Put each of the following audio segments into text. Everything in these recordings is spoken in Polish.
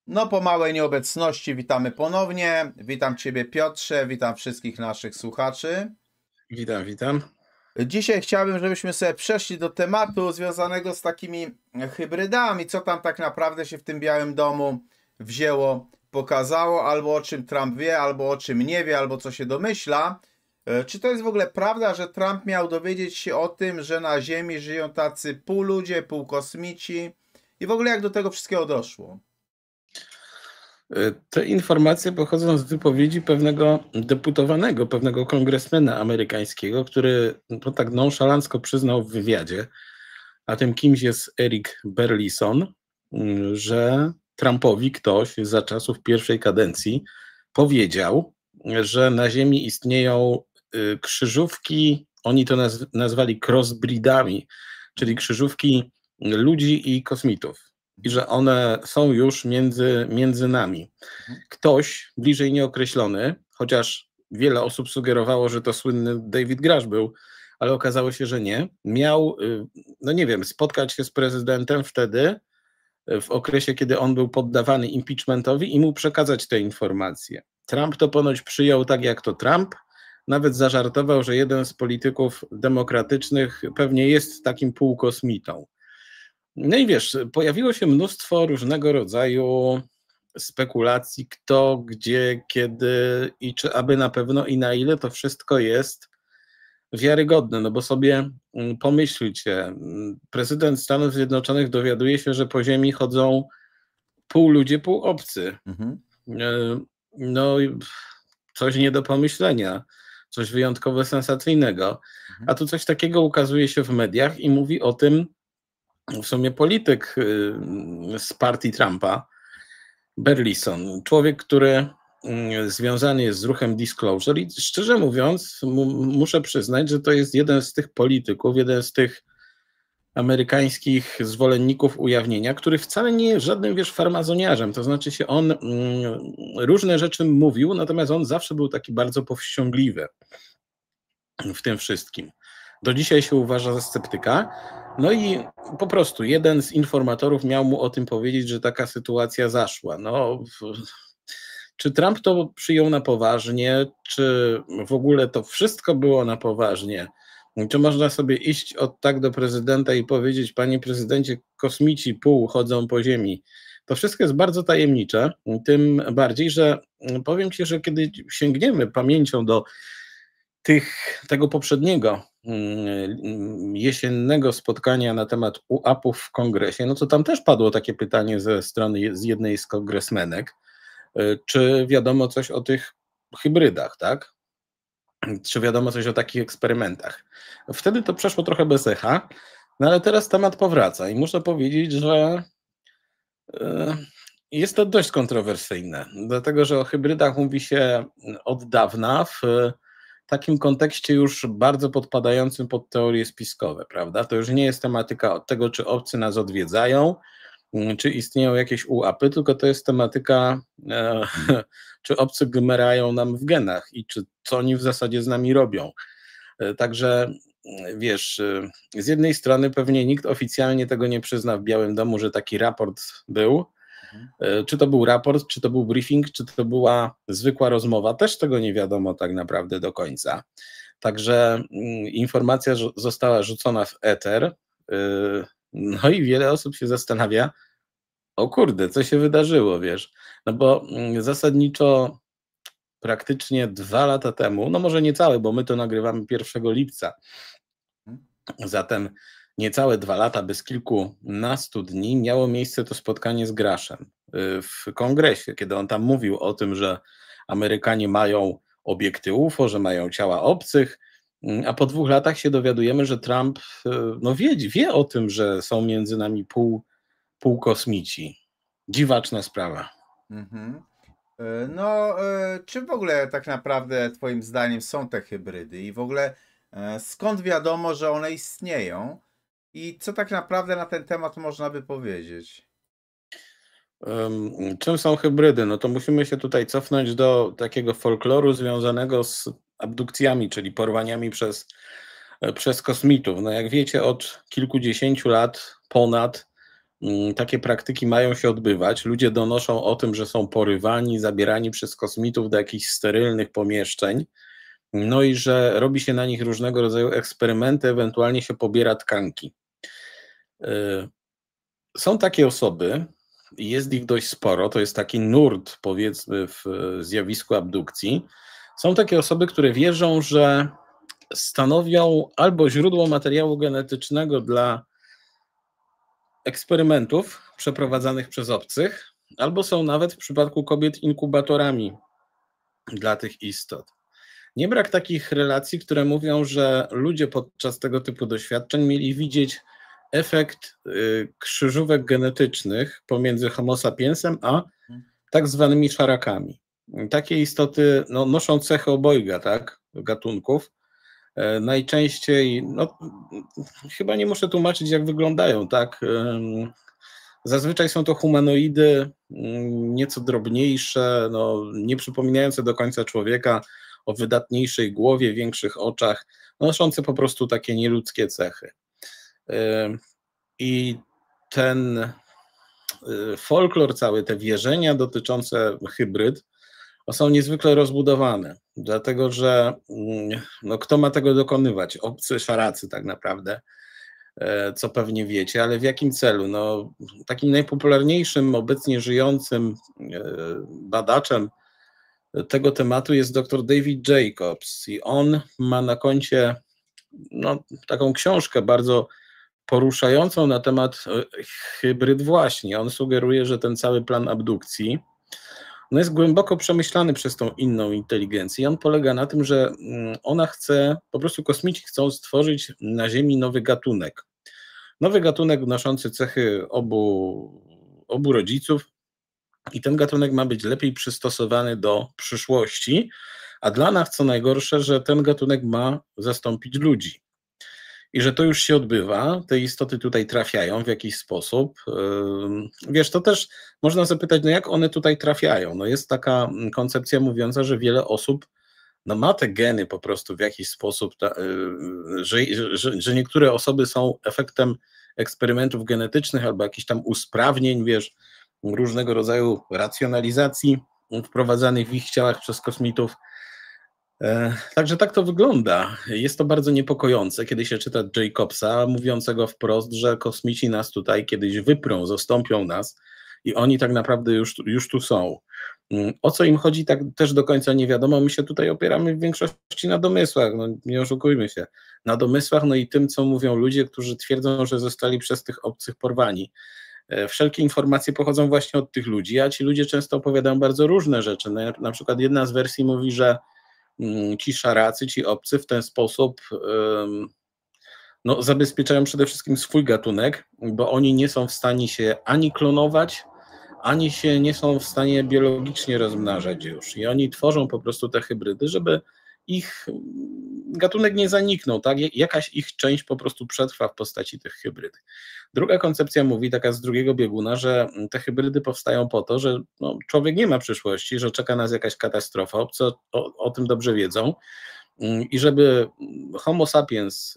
No, po małej nieobecności witamy ponownie. Witam Ciebie, Piotrze, witam wszystkich naszych słuchaczy. Witam, witam. Dzisiaj chciałbym, żebyśmy sobie przeszli do tematu związanego z takimi hybrydami, co tam tak naprawdę się w tym Białym Domu wzięło, pokazało, albo o czym Trump wie, albo o czym nie wie, albo co się domyśla. Czy to jest w ogóle prawda, że Trump miał dowiedzieć się o tym, że na Ziemi żyją tacy półludzie, półkosmici i w ogóle jak do tego wszystkiego doszło? Te informacje pochodzą z wypowiedzi pewnego deputowanego, pewnego kongresmena amerykańskiego, który tak nonszalancko przyznał w wywiadzie, a tym kimś jest Eric Burlison, że Trumpowi ktoś za czasów pierwszej kadencji powiedział, że na Ziemi istnieją krzyżówki, oni to nazwali crossbreedami, czyli krzyżówki ludzi i kosmitów. I że one są już między nami. Ktoś bliżej nieokreślony, chociaż wiele osób sugerowało, że to słynny David Grush był, ale okazało się, że nie, miał, no nie wiem, spotkać się z prezydentem wtedy, w okresie, kiedy on był poddawany impeachmentowi i mu przekazać te informacje. Trump to ponoć przyjął tak jak to Trump, nawet zażartował, że jeden z polityków demokratycznych pewnie jest takim półkosmitą. No i wiesz, pojawiło się mnóstwo różnego rodzaju spekulacji, kto, gdzie, kiedy i czy aby na pewno i na ile to wszystko jest wiarygodne. No bo sobie pomyślcie, prezydent Stanów Zjednoczonych dowiaduje się, że po ziemi chodzą pół ludzie, pół obcy. Mhm. No, coś nie do pomyślenia, coś wyjątkowo sensacyjnego. A tu coś takiego ukazuje się w mediach i mówi o tym w sumie polityk z partii Trumpa, Burlison, człowiek, który związany jest z ruchem Disclosure i szczerze mówiąc muszę przyznać, że to jest jeden z tych polityków, jeden z tych amerykańskich zwolenników ujawnienia, który wcale nie jest żadnym, wiesz, farmazoniarzem, to znaczy się on różne rzeczy mówił, natomiast on zawsze był taki bardzo powściągliwy w tym wszystkim. Do dzisiaj się uważa za sceptyka. No i po prostu jeden z informatorów miał mu o tym powiedzieć, że taka sytuacja zaszła. No, czy Trump to przyjął na poważnie, czy w ogóle to wszystko było na poważnie? Czy można sobie iść od tak do prezydenta i powiedzieć, panie prezydencie, kosmici pół chodzą po ziemi? To wszystko jest bardzo tajemnicze, tym bardziej, że powiem ci, że kiedy sięgniemy pamięcią do tego poprzedniego jesiennego spotkania na temat UAP-ów w kongresie, no to tam też padło takie pytanie ze strony z jednej z kongresmenek, czy wiadomo coś o tych hybrydach, tak? Czy wiadomo coś o takich eksperymentach? Wtedy to przeszło trochę bez echa, no ale teraz temat powraca i muszę powiedzieć, że jest to dość kontrowersyjne, dlatego że o hybrydach mówi się od dawna w takim kontekście już bardzo podpadającym pod teorie spiskowe, prawda? To już nie jest tematyka od tego, czy obcy nas odwiedzają, czy istnieją jakieś UAP-y, tylko to jest tematyka, czy obcy gmerają nam w genach i co oni w zasadzie z nami robią. Także wiesz, z jednej strony pewnie nikt oficjalnie tego nie przyzna w Białym Domu, że taki raport był. Czy to był raport, czy to był briefing, czy to była zwykła rozmowa, też tego nie wiadomo tak naprawdę do końca. Także informacja została rzucona w eter, no i wiele osób się zastanawia, o kurde, co się wydarzyło, wiesz? No bo zasadniczo praktycznie 2 lata temu, no może niecałe, bo my to nagrywamy 1 lipca, zatem niecałe 2 lata, bez kilkunastu dni miało miejsce to spotkanie z Grashem w kongresie, kiedy on tam mówił o tym, że Amerykanie mają obiekty UFO, że mają ciała obcych, a po 2 latach się dowiadujemy, że Trump no wie o tym, że są między nami półkosmici. Dziwaczna sprawa. Mhm. No, czy w ogóle tak naprawdę Twoim zdaniem są te hybrydy i w ogóle skąd wiadomo, że one istnieją i co tak naprawdę na ten temat można by powiedzieć? Czym są hybrydy? No to musimy się tutaj cofnąć do takiego folkloru związanego z abdukcjami, czyli porwaniami przez kosmitów. No jak wiecie, od kilkudziesięciu lat ponad takie praktyki mają się odbywać. Ludzie donoszą o tym, że są porywani, zabierani przez kosmitów do jakichś sterylnych pomieszczeń, no i że robi się na nich różnego rodzaju eksperymenty, ewentualnie się pobiera tkanki. Są takie osoby, jest ich dość sporo, to jest taki nurt, powiedzmy, w zjawisku abdukcji. Są takie osoby, które wierzą, że stanowią albo źródło materiału genetycznego dla eksperymentów przeprowadzanych przez obcych, albo są nawet w przypadku kobiet inkubatorami dla tych istot. Nie brak takich relacji, które mówią, że ludzie podczas tego typu doświadczeń mieli widzieć efekt krzyżówek genetycznych pomiędzy Homo sapiensem a tak zwanymi szarakami. Takie istoty noszą cechy obojga, tak, gatunków. Najczęściej, chyba nie muszę tłumaczyć, jak wyglądają, tak. Zazwyczaj są to humanoidy nieco drobniejsze, nie przypominające do końca człowieka, o wydatniejszej głowie, większych oczach, noszące po prostu takie nieludzkie cechy. I ten folklor cały, te wierzenia dotyczące hybryd są niezwykle rozbudowane, dlatego że kto ma tego dokonywać? Obcy szaracy tak naprawdę, co pewnie wiecie, ale w jakim celu? Takim najpopularniejszym obecnie żyjącym badaczem tego tematu jest dr David Jacobs i on ma na koncie taką książkę bardzo poruszającą na temat hybryd właśnie. On sugeruje, że ten cały plan abdukcji jest głęboko przemyślany przez tą inną inteligencję. On polega na tym, że ona chce, po prostu kosmici chcą stworzyć na Ziemi nowy gatunek. Nowy gatunek noszący cechy obu rodziców i ten gatunek ma być lepiej przystosowany do przyszłości, a dla nas co najgorsze, że ten gatunek ma zastąpić ludzi. I że to już się odbywa, te istoty tutaj trafiają w jakiś sposób. Wiesz, to też można zapytać, jak one tutaj trafiają. Jest taka koncepcja mówiąca, że wiele osób ma te geny po prostu w jakiś sposób, że niektóre osoby są efektem eksperymentów genetycznych albo jakichś tam usprawnień, wiesz, różnego rodzaju racjonalizacji wprowadzanych w ich ciałach przez kosmitów. Także tak to wygląda. Jest to bardzo niepokojące, kiedy się czyta Jacobsa, mówiącego wprost, że kosmici nas tutaj kiedyś wyprą, zastąpią nas i oni tak naprawdę już tu są. O co im chodzi, tak też do końca nie wiadomo. My się tutaj opieramy w większości na domysłach, nie oszukujmy się, na domysłach, i tym, co mówią ludzie, którzy twierdzą, że zostali przez tych obcych porwani. Wszelkie informacje pochodzą właśnie od tych ludzi, a ci ludzie często opowiadają bardzo różne rzeczy. Na przykład jedna z wersji mówi, że ci szaracy, ci obcy w ten sposób zabezpieczają przede wszystkim swój gatunek, bo oni nie są w stanie się ani klonować, ani się nie są w stanie biologicznie rozmnażać już. I oni tworzą po prostu te hybrydy, żeby ich gatunek nie zaniknął, tak? Jakaś ich część po prostu przetrwa w postaci tych hybryd. Druga koncepcja mówi, taka z drugiego bieguna, że te hybrydy powstają po to, że człowiek nie ma przyszłości, że czeka nas jakaś katastrofa, obcy o tym dobrze wiedzą i żeby Homo sapiens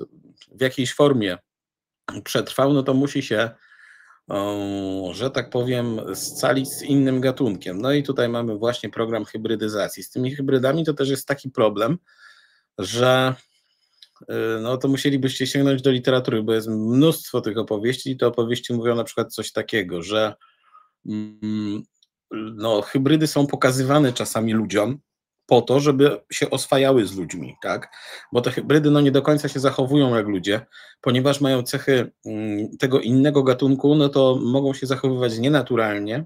w jakiejś formie przetrwał, to musi się, że tak powiem, scalić z innym gatunkiem. I tutaj mamy właśnie program hybrydyzacji. Z tymi hybrydami to też jest taki problem, że to musielibyście sięgnąć do literatury, bo jest mnóstwo tych opowieści i te opowieści mówią na przykład coś takiego, że hybrydy są pokazywane czasami ludziom po to, żeby się oswajały z ludźmi, tak? Bo te hybrydy nie do końca się zachowują jak ludzie, ponieważ mają cechy tego innego gatunku, to mogą się zachowywać nienaturalnie,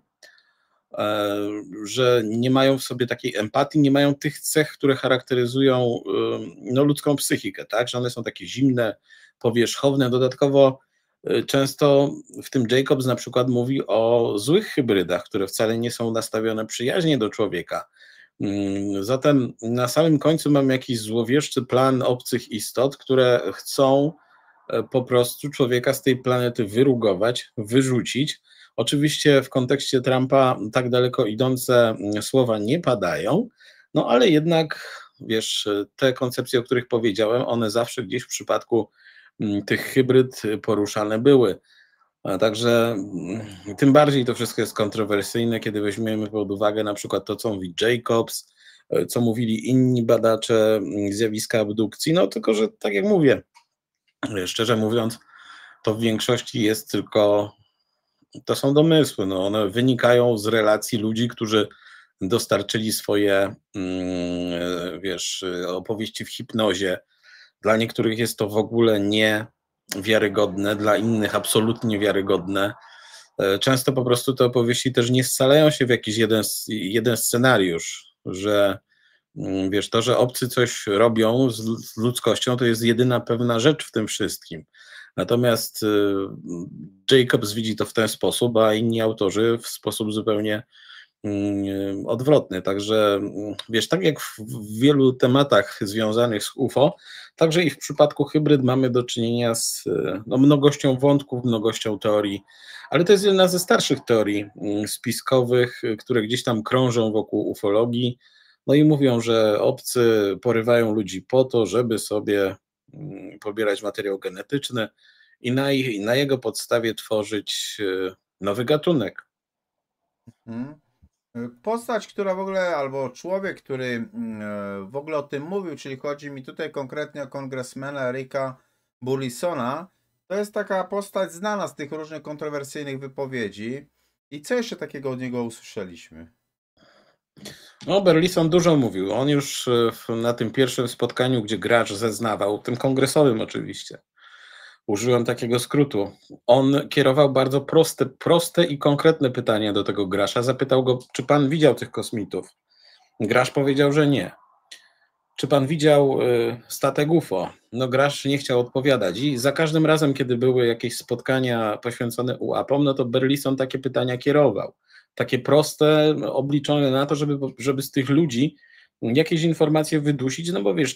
że nie mają w sobie takiej empatii, nie mają tych cech, które charakteryzują ludzką psychikę, tak? Że one są takie zimne, powierzchowne. Dodatkowo często w tym Jacobs na przykład mówi o złych hybrydach, które wcale nie są nastawione przyjaźnie do człowieka. Zatem na samym końcu mamy jakiś złowieszczy plan obcych istot, które chcą po prostu człowieka z tej planety wyrugować, wyrzucić. Oczywiście w kontekście Trumpa tak daleko idące słowa nie padają, ale jednak, wiesz, te koncepcje, o których powiedziałem, one zawsze gdzieś w przypadku tych hybryd poruszane były. A także tym bardziej to wszystko jest kontrowersyjne, kiedy weźmiemy pod uwagę na przykład to, co mówi Jacobs, co mówili inni badacze zjawiska abdukcji. No tylko, że tak jak mówię, szczerze mówiąc, to w większości jest tylko, to są domysły, no one wynikają z relacji ludzi, którzy dostarczyli swoje, wiesz, opowieści w hipnozie. Dla niektórych jest to w ogóle niewiarygodne, dla innych absolutnie wiarygodne. Często po prostu te opowieści też nie scalają się w jakiś jeden scenariusz, że wiesz, to, że obcy coś robią z ludzkością, to jest jedyna pewna rzecz w tym wszystkim. Natomiast Jacobs widzi to w ten sposób, a inni autorzy w sposób zupełnie odwrotny. Także wiesz, tak jak w wielu tematach związanych z UFO, także i w przypadku hybryd mamy do czynienia z no, mnogością wątków, mnogością teorii, ale to jest jedna ze starszych teorii spiskowych, które gdzieś tam krążą wokół ufologii, no i mówią, że obcy porywają ludzi po to, żeby sobie pobierać materiał genetyczny i na jego podstawie tworzyć nowy gatunek. Postać, która w ogóle, albo człowiek, który w ogóle o tym mówił, czyli chodzi mi tutaj konkretnie o kongresmena Erika Burlisona, to jest taka postać znana z tych różnych kontrowersyjnych wypowiedzi. I co jeszcze takiego od niego usłyszeliśmy? No, Burlison dużo mówił. On już na tym pierwszym spotkaniu, gdzie gracz zeznawał, tym kongresowym oczywiście, użyłem takiego skrótu. On kierował bardzo proste i konkretne pytania do tego gracza. Zapytał go, czy pan widział tych kosmitów? Gracz powiedział, że nie. Czy pan widział statek UFO? No gracz nie chciał odpowiadać i za każdym razem, kiedy były jakieś spotkania poświęcone UAP-om, no to Burlison takie pytania kierował. Takie proste, obliczone na to, żeby z tych ludzi jakieś informacje wydusić, no bo wiesz,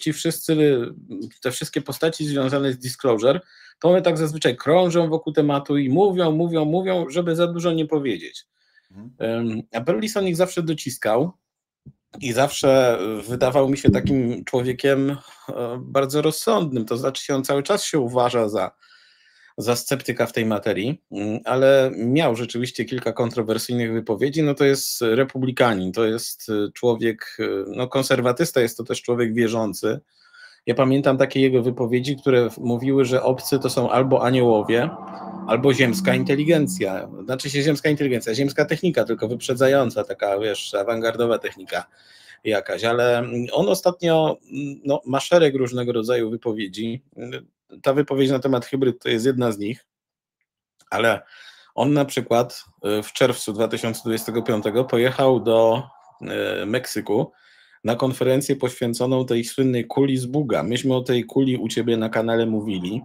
te wszystkie postaci związane z Disclosure, to one tak zazwyczaj krążą wokół tematu i mówią, żeby za dużo nie powiedzieć. A Burlison ich zawsze dociskał i zawsze wydawał mi się takim człowiekiem bardzo rozsądnym, to znaczy on cały czas się uważa za sceptyka w tej materii, ale miał rzeczywiście kilka kontrowersyjnych wypowiedzi. No to jest republikanin, to jest człowiek, no konserwatysta, jest to też człowiek wierzący. Ja pamiętam takie jego wypowiedzi, które mówiły, że obcy to są albo aniołowie, albo ziemska inteligencja. Znaczy się ziemska inteligencja, ziemska technika, tylko wyprzedzająca, taka wiesz, awangardowa technika jakaś, ale on ostatnio no, ma szereg różnego rodzaju wypowiedzi. Ta wypowiedź na temat hybryd to jest jedna z nich, ale on na przykład w czerwcu 2025 pojechał do Meksyku na konferencję poświęconą tej słynnej kuli z Buga. Myśmy o tej kuli u ciebie na kanale mówili.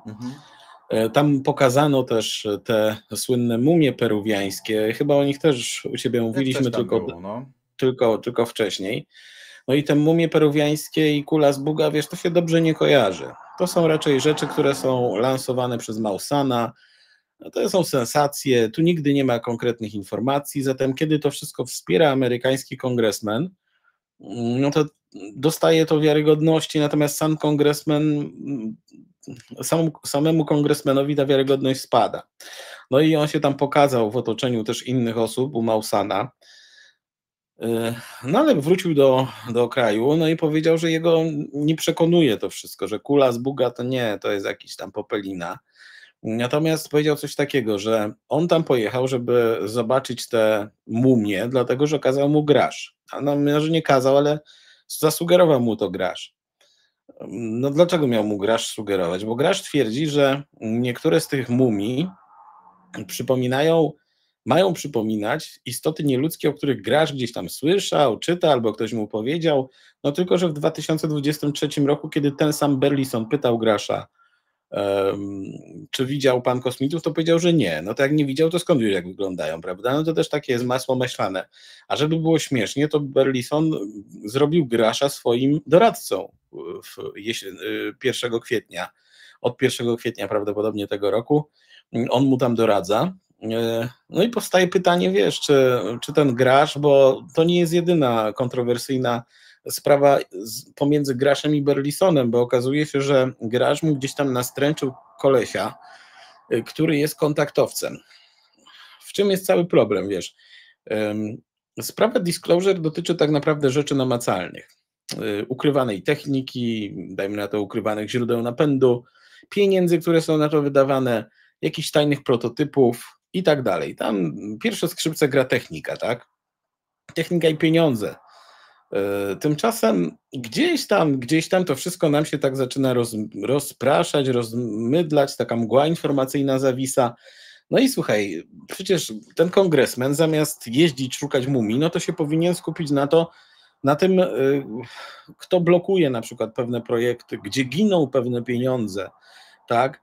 Tam pokazano też te słynne mumie peruwiańskie. Chyba o nich też u ciebie mówiliśmy, tylko wcześniej. No i te mumie peruwiańskie i kula z Buga, wiesz, to się dobrze nie kojarzy. To są raczej rzeczy, które są lansowane przez Mausana. To są sensacje, tu nigdy nie ma konkretnych informacji, zatem kiedy to wszystko wspiera amerykański kongresmen, no to dostaje to wiarygodności, natomiast sam kongresmen, samemu kongresmenowi ta wiarygodność spada. No i on się tam pokazał w otoczeniu też innych osób u Mausana, no ale wrócił do kraju, no i powiedział, że jego nie przekonuje to wszystko, że kula z Buga to nie, to jest jakiś tam popelina. Natomiast powiedział coś takiego, że on tam pojechał, żeby zobaczyć te mumie, dlatego że kazał mu gracz. A no, może nie kazał, ale zasugerował mu to gracz. No dlaczego miał mu gracz sugerować? Bo gracz twierdzi, że niektóre z tych mumii mają przypominać istoty nieludzkie, o których gracz gdzieś tam słyszał, czyta, albo ktoś mu powiedział. No tylko, że w 2023 roku, kiedy ten sam Burlison pytał gracza, czy widział pan kosmitów, to powiedział, że nie. No to jak nie widział, to skąd wie, jak wyglądają, prawda? No to też takie jest masło maślane. A żeby było śmiesznie, to Burlison zrobił gracza swoim doradcą 1 kwietnia. Od 1 kwietnia prawdopodobnie tego roku. On mu tam doradza. No i powstaje pytanie, wiesz, czy ten gracz, bo to nie jest jedyna kontrowersyjna sprawa pomiędzy graczem i Burlisonem, bo okazuje się, że gracz mu gdzieś tam nastręczył kolesia, który jest kontaktowcem. W czym jest cały problem, wiesz? Sprawa disclosure dotyczy tak naprawdę rzeczy namacalnych. Ukrywanej techniki, dajmy na to ukrywanych źródeł napędu, pieniędzy, które są na to wydawane, jakichś tajnych prototypów i tak dalej. Tam pierwsze skrzypce gra technika, tak? Technika i pieniądze. Tymczasem gdzieś tam to wszystko nam się tak zaczyna rozpraszać, rozmydlać, taka mgła informacyjna zawisa. No i słuchaj, przecież ten kongresmen zamiast jeździć, szukać mumii, no to się powinien skupić na tym, kto blokuje na przykład pewne projekty, gdzie giną pewne pieniądze, tak?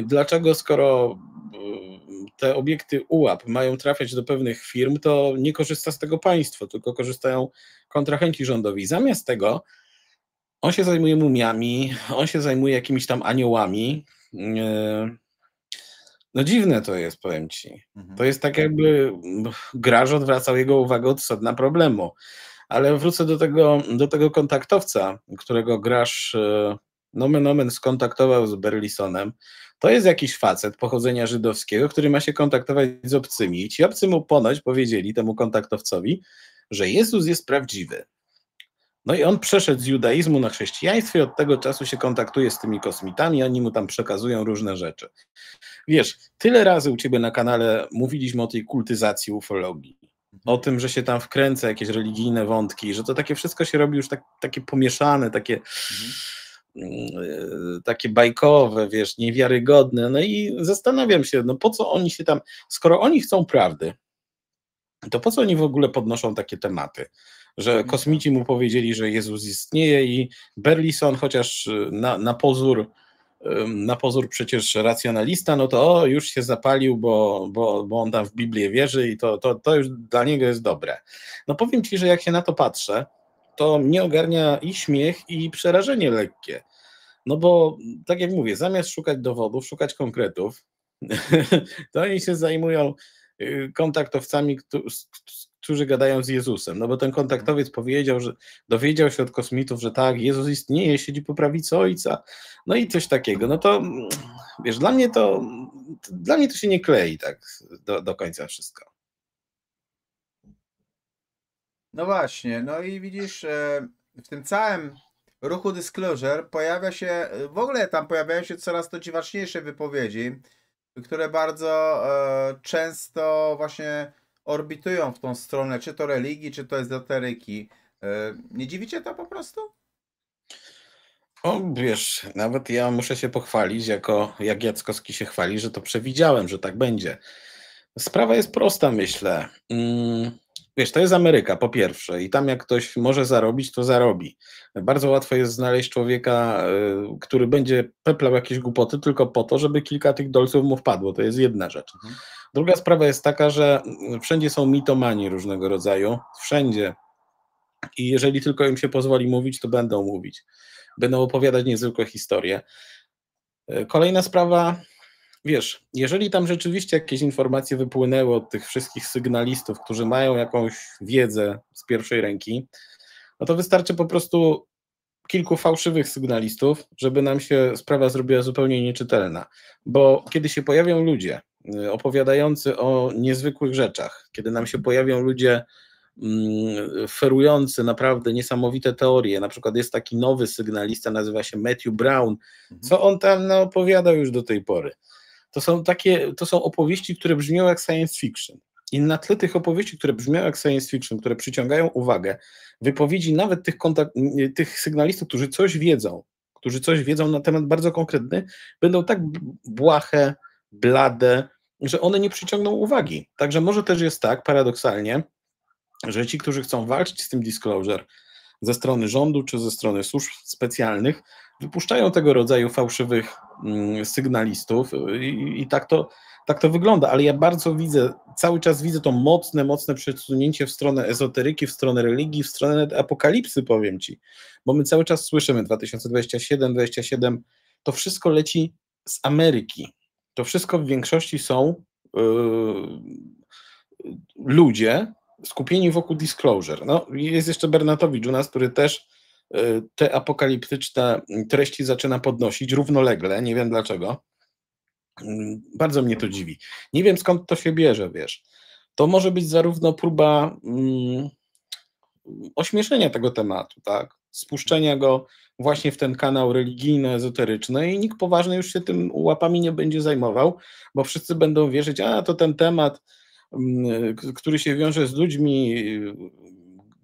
Dlaczego skoro te obiekty UAP mają trafiać do pewnych firm, to nie korzysta z tego państwo, tylko korzystają kontrahenci rządowi. Zamiast tego on się zajmuje mumiami, on się zajmuje jakimiś tam aniołami. No dziwne to jest, powiem ci. To jest tak jakby Graż odwracał jego uwagę od sedna problemu. Ale wrócę do tego kontaktowca, którego Graż nomen omen skontaktował z Berlisonem. To jest jakiś facet pochodzenia żydowskiego, który ma się kontaktować z obcymi. Ci obcy mu ponoć powiedzieli, temu kontaktowcowi, że Jezus jest prawdziwy. No i on przeszedł z judaizmu na chrześcijaństwo i od tego czasu się kontaktuje z tymi kosmitami, oni mu tam przekazują różne rzeczy. Wiesz, tyle razy u ciebie na kanale mówiliśmy o tej kultyzacji ufologii, o tym, że się tam wkręca jakieś religijne wątki, że to takie wszystko się robi już takie pomieszane, takie bajkowe, wiesz, niewiarygodne. No i zastanawiam się, no po co oni się tam, skoro oni chcą prawdy, to po co oni w ogóle podnoszą takie tematy? Że kosmici mu powiedzieli, że Jezus istnieje i Berlison, chociaż na pozór przecież racjonalista, no to już się zapalił, bo on tam w Biblię wierzy i to już dla niego jest dobre. No powiem ci, że jak się na to patrzę, to mnie ogarnia i śmiech, i przerażenie lekkie. No bo, tak jak mówię, zamiast szukać dowodów, szukać konkretów, to oni się zajmują kontaktowcami, którzy gadają z Jezusem. No bo ten kontaktowiec dowiedział się od kosmitów, że tak, Jezus istnieje, siedzi po prawicy Ojca. No i coś takiego. No to, wiesz, dla mnie to się nie klei tak do końca wszystko. No właśnie, no i widzisz, w tym całym ruchu Disclosure w ogóle tam pojawiają się coraz to dziwaczniejsze wypowiedzi, które bardzo często właśnie orbitują w tą stronę, czy to religii, czy to ezoteryki. Nie dziwicie to po prostu? O, wiesz, nawet ja muszę się pochwalić, jak Jackowski się chwali, że to przewidziałem, że tak będzie. Sprawa jest prosta, myślę. Wiesz, to jest Ameryka, po pierwsze, i tam jak ktoś może zarobić, to zarobi. Bardzo łatwo jest znaleźć człowieka, który będzie peplał jakieś głupoty tylko po to, żeby kilka tych dolców mu wpadło. To jest jedna rzecz. Druga sprawa jest taka, że wszędzie są mitomani różnego rodzaju, wszędzie. I jeżeli tylko im się pozwoli mówić, to będą mówić. Będą opowiadać niezwykłe historie. Kolejna sprawa, wiesz, jeżeli tam rzeczywiście jakieś informacje wypłynęły od tych wszystkich sygnalistów, którzy mają jakąś wiedzę z pierwszej ręki, no to wystarczy po prostu kilku fałszywych sygnalistów, żeby nam się sprawa zrobiła zupełnie nieczytelna. Bo kiedy się pojawią ludzie opowiadający o niezwykłych rzeczach, kiedy nam się pojawią ludzie ferujący naprawdę niesamowite teorie, na przykład jest taki nowy sygnalista, nazywa się Matthew Brown, co on tam opowiadał już do tej pory. To są opowieści, które brzmią jak science fiction. I na tle tych opowieści, które brzmią jak science fiction, które przyciągają uwagę, wypowiedzi nawet tych sygnalistów, którzy coś wiedzą na temat bardzo konkretny, będą tak błahe, blade, że one nie przyciągną uwagi. Także może też jest tak, paradoksalnie, że ci, którzy chcą walczyć z tym disclosure ze strony rządu czy ze strony służb specjalnych, wypuszczają tego rodzaju fałszywych sygnalistów i tak to wygląda, ale ja cały czas widzę to mocne przesunięcie w stronę ezoteryki, w stronę religii, w stronę apokalipsy, powiem ci, bo my cały czas słyszymy 2027, to wszystko leci z Ameryki, to wszystko w większości są ludzie skupieni wokół disclosure. No, jest jeszcze Bernatowicz u nas, który też te apokaliptyczne treści zaczyna podnosić równolegle, nie wiem dlaczego. Bardzo mnie to dziwi. Nie wiem, skąd to się bierze, wiesz. To może być zarówno próba ośmieszenia tego tematu, tak? Spuszczenia go właśnie w ten kanał religijno-ezoteryczny i nikt poważny już się tym łapami nie będzie zajmował, bo wszyscy będą wierzyć, a to ten temat, który się wiąże z ludźmi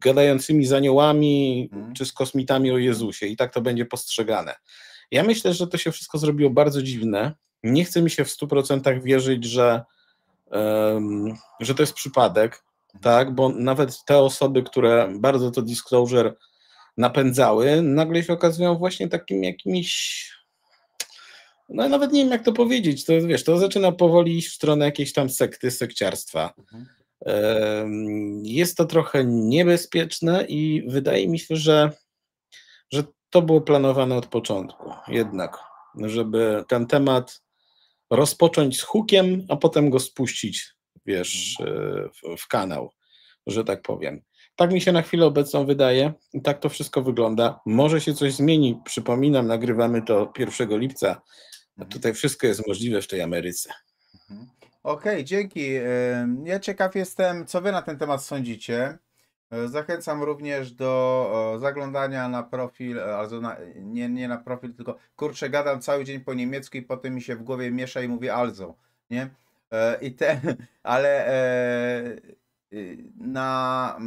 gadającymi z aniołami czy z kosmitami o Jezusie i tak to będzie postrzegane. Ja myślę, że to się wszystko zrobiło bardzo dziwne. Nie chce mi się w 100% wierzyć, że to jest przypadek, tak, bo nawet te osoby, które bardzo to disclosure napędzały, nagle się okazują właśnie takim jakimś, no nawet nie wiem jak to powiedzieć, to wiesz, to zaczyna powoli iść w stronę jakiejś tam sekty, sekciarstwa. Jest to trochę niebezpieczne i wydaje mi się, że to było planowane od początku jednak, żeby ten temat rozpocząć z hukiem, a potem go spuścić, wiesz, w kanał, że tak powiem. Tak mi się na chwilę obecną wydaje i tak to wszystko wygląda. Może się coś zmieni, przypominam, nagrywamy to 1 lipca, a tutaj wszystko jest możliwe w tej Ameryce. Okej, dzięki. Ja ciekaw jestem, co wy na ten temat sądzicie. Zachęcam również do zaglądania na profil, nie na profil, tylko kurczę, gadam cały dzień po niemiecku i potem mi się w głowie miesza i mówię also, nie? Ale na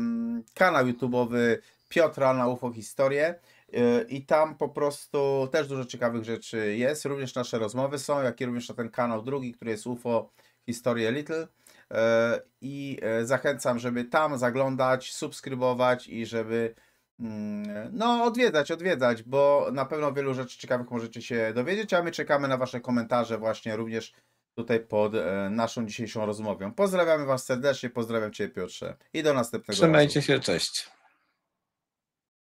kanał YouTube'owy Piotra na UFO Historię i tam po prostu też dużo ciekawych rzeczy jest. Również nasze rozmowy są, jak i również na ten kanał drugi, który jest UFO Historię Little. I zachęcam, żeby tam zaglądać, subskrybować i żeby no odwiedzać, bo na pewno wielu rzeczy ciekawych możecie się dowiedzieć, a my czekamy na wasze komentarze właśnie również tutaj pod naszą dzisiejszą rozmową. Pozdrawiamy was serdecznie, pozdrawiam Cię Piotrze i do następnego razu. Trzymajcie się, cześć.